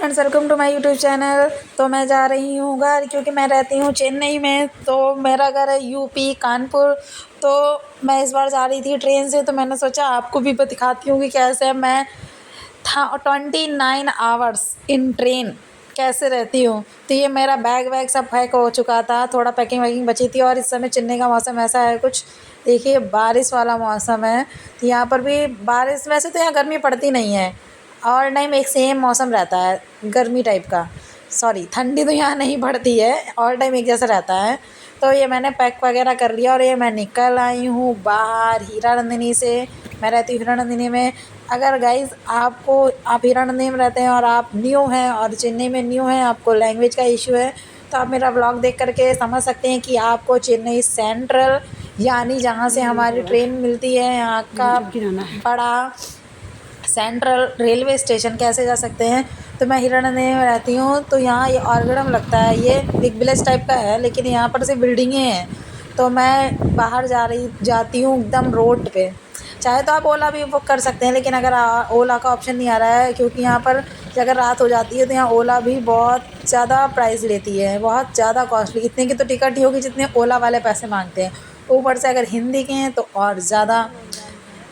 Friends, welcome to my YouTube channel. तो मैं जा रही हूँ घर, क्योंकि मैं रहती हूँ चेन्नई में। तो मेरा घर है यूपी कानपुर। तो मैं इस बार जा रही थी ट्रेन से, तो मैंने सोचा आपको भी दिखाती हूँ कि कैसे मैं 29 आवर्स इन ट्रेन कैसे रहती हूँ। तो ये मेरा बैग वैग सब पैक हो चुका था, थोड़ा पैकिंग वैकिंग बची थी। और इस समय चेन्नई का मौसम ऐसा है, कुछ देखिए बारिश वाला मौसम है। तो यहाँ पर भी बारिश, वैसे तो यहाँ गर्मी पड़ती नहीं है, ऑल टाइम एक सेम मौसम रहता है गर्मी टाइप का। सॉरी, ठंडी तो यहाँ नहीं पड़ती है, ऑल टाइम एक जैसा रहता है। तो ये मैंने पैक वगैरह कर लिया और ये मैं निकल आई हूँ बाहर हीरा नंदिनी से। मैं रहती हूँ हीरा नंदिनी में। अगर गाइज़ आप हीरा नंदिनी में रहते हैं और आप न्यू हैं और चेन्नई में न्यू हैं, आपको लैंग्वेज का इशू है, तो आप मेरा ब्लॉग देख करके समझ सकते हैं कि आपको चेन्नई सेंट्रल, यानी जहाँ से हमारी ट्रेन मिलती है, यहाँ का बड़ा सेंट्रल रेलवे स्टेशन कैसे जा सकते हैं। तो मैं हीरा नंदिनी में रहती हूँ। तो यहाँ ये ऑर्गड़म लगता है, ये बिग विलेज टाइप का है, लेकिन यहाँ पर सिर्फ बिल्डिंगें हैं। तो मैं बाहर जाती हूँ एकदम रोड पे। चाहे तो आप ओला भी बुक कर सकते हैं, लेकिन अगर ओला का ऑप्शन नहीं आ रहा है, क्योंकि यहाँ पर अगर रात हो जाती है तो यहाँ ओला भी बहुत ज़्यादा प्राइस लेती है, बहुत ज़्यादा कॉस्टली। इतने की तो टिकट ही होगी जितने ओला वाले पैसे मांगते हैं। ऊपर से अगर हिंदी के हैं तो और ज़्यादा।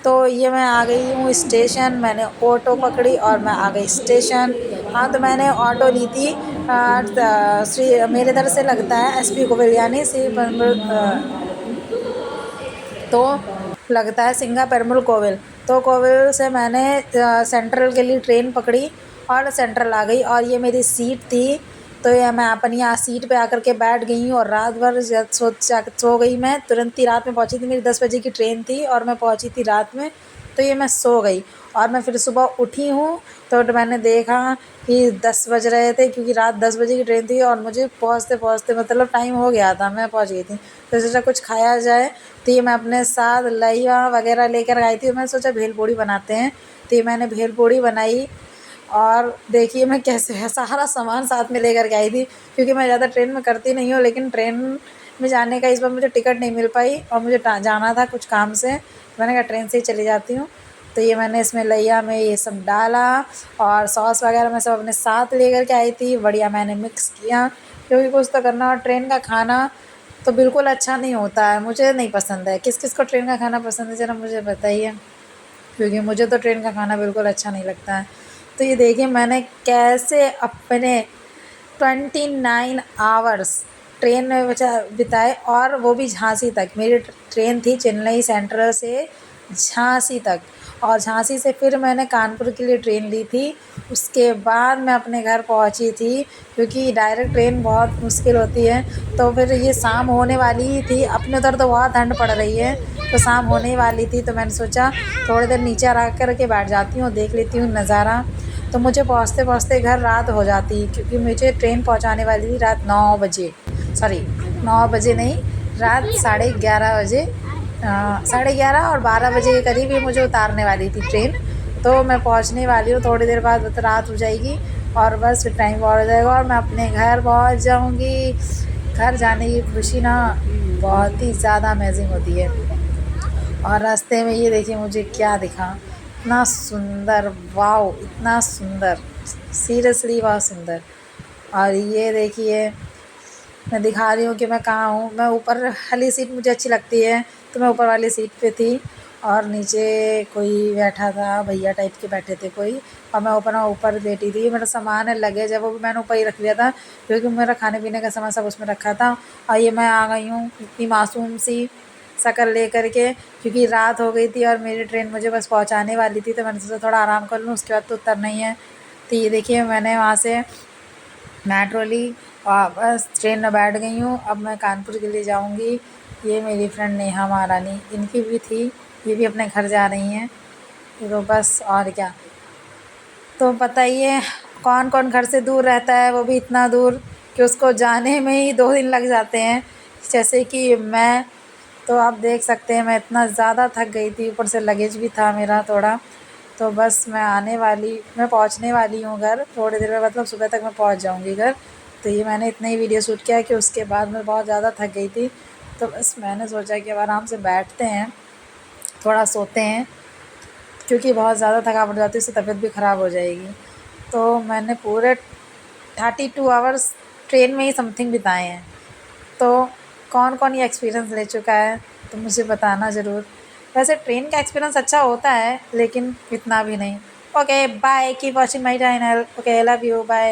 तो ये मैं आ गई हूँ स्टेशन, मैंने ऑटो पकड़ी और मैं आ गई स्टेशन। हाँ, तो मैंने ऑटो ली थी मेरे इधर से लगता है एसपी कोविल, यानी श्री तो लगता है सिंगा पेरुमल कोविल। तो कोविल से मैंने सेंट्रल के लिए ट्रेन पकड़ी और सेंट्रल आ गई। और ये मेरी सीट थी, तो ये मैं अपनी यहाँ सीट पे आकर के बैठ गई हूँ। और रात भर सो गई। मैं तुरंत ही रात में पहुँची थी, मेरी 10 बजे की ट्रेन थी और मैं पहुँची थी रात में। तो ये मैं सो गई और मैं फिर सुबह उठी हूँ। तो मैंने देखा कि 10 बज रहे थे, क्योंकि रात 10 बजे की ट्रेन थी और मुझे पहुँचते पहुँचते मतलब टाइम हो गया था, मैं पहुँच गई थी। तो सोचा कुछ खाया जाए, तो ये मैं अपने साथ लइया वगैरह लेकर आई थी। मैं सोचा भेल पूड़ी बनाते हैं, तो ये मैंने भेल पूड़ी बनाई। और देखिए मैं कैसे है सारा सामान साथ में लेकर के आई थी, क्योंकि मैं ज़्यादा ट्रेन में करती नहीं हूँ, लेकिन ट्रेन में जाने का इस बार मुझे टिकट नहीं मिल पाई और मुझे जाना था कुछ काम से। तो मैंने कहा ट्रेन से ही चली जाती हूँ। तो ये मैंने इसमें लइया में ये सब डाला और सॉस वगैरह मैं सब अपने साथ लेकर के आई थी। बढ़िया मैंने मिक्स किया, क्योंकि कुछ तो करना। और ट्रेन का खाना तो बिल्कुल अच्छा नहीं होता है, मुझे नहीं पसंद है। किस किस को ट्रेन का खाना पसंद है ज़रा मुझे बताइए, क्योंकि मुझे तो ट्रेन का खाना बिल्कुल अच्छा नहीं लगता है। तो ये देखिए मैंने कैसे अपने 29 आवर्स ट्रेन में बिताए, और वो भी झांसी तक। मेरी ट्रेन थी चेन्नई सेंट्रल से झांसी तक, और झांसी से फिर मैंने कानपुर के लिए ट्रेन ली थी। उसके बाद मैं अपने घर पहुंची थी, क्योंकि डायरेक्ट ट्रेन बहुत मुश्किल होती है। तो फिर ये शाम होने वाली ही थी, अपने उधर तो बहुत ठंड पड़ रही है, तो शाम होने वाली थी। तो मैंने सोचा थोड़ी देर नीचे आ कर के बैठ जाती हूँ, देख लेती हूँ नज़ारा। तो मुझे पहुँचते पहुँचते घर रात हो जाती, क्योंकि मुझे ट्रेन पहुँचाने वाली थी रात 9 बजे। सॉरी, 9 बजे नहीं, रात 11:30 बजे। 11:30 और 12 बजे के करीब ये मुझे उतारने वाली थी ट्रेन। तो मैं पहुंचने वाली हूँ, थोड़ी देर बाद तो रात हो जाएगी और बस फिर टाइम और हो जाएगा और मैं अपने घर पहुंच जाऊंगी। घर जाने की खुशी ना बहुत ही ज़्यादा अमेजिंग होती है। और रास्ते में ये देखिए मुझे क्या दिखा, इतना सुंदर, वाओ इतना सुंदर, सीरियसली बहुत सुंदर। और ये देखिए मैं दिखा रही हूँ कि मैं कहाँ हूँ। मैं ऊपर वाली सीट मुझे अच्छी लगती है, तो मैं ऊपर वाली सीट पे थी और नीचे कोई बैठा था, भैया टाइप के बैठे थे कोई, और मैं ऊपर बैठी थी। मेरा सामान है, लगेज है, वो भी मैंने ऊपर ही रख लिया था, क्योंकि मेरा खाने पीने का सामान सब उसमें रखा था। और ये मैं आ गई हूँ इतनी मासूम सी शक्ल ले कर के, क्योंकि रात हो गई थी और मेरी ट्रेन मुझे बस पहुँचाने वाली थी। तो मैंने सोचा थोड़ा आराम कर लूँ, उसके बाद तो उतरना ही है। तो ये देखिए मैंने वहाँ से मेट्रो ली और बस ट्रेन में बैठ गई हूँ। अब मैं कानपुर के लिए जाऊँगी। ये मेरी फ्रेंड नेहा महारानी, इनकी भी थी, ये भी अपने घर जा रही हैं। तो बस और क्या। तो बताइए कौन कौन घर से दूर रहता है, वो भी इतना दूर कि उसको जाने में ही 2 दिन लग जाते हैं, जैसे कि मैं। तो आप देख सकते हैं मैं इतना ज़्यादा थक गई थी, ऊपर से लगेज भी था मेरा थोड़ा। तो बस मैं पहुंचने वाली हूँ घर थोड़ी देर में, मतलब सुबह तक मैं पहुंच जाऊंगी घर। तो ये मैंने इतना ही वीडियो शूट किया कि उसके बाद मैं बहुत ज़्यादा थक गई थी। तो बस मैंने सोचा कि अब आराम से बैठते हैं, थोड़ा सोते हैं, क्योंकि बहुत ज़्यादा थकावट हो जाती है, उससे तबीयत भी ख़राब हो जाएगी। तो मैंने पूरे 32 आवर्स ट्रेन में ही समथिंग बिताए हैं। तो कौन कौन ये एक्सपीरियंस ले चुका है तो मुझे बताना ज़रूर। वैसे ट्रेन का एक्सपीरियंस अच्छा होता है लेकिन इतना भी नहीं। Okay bye, keep watching my channel. Okay love you, bye.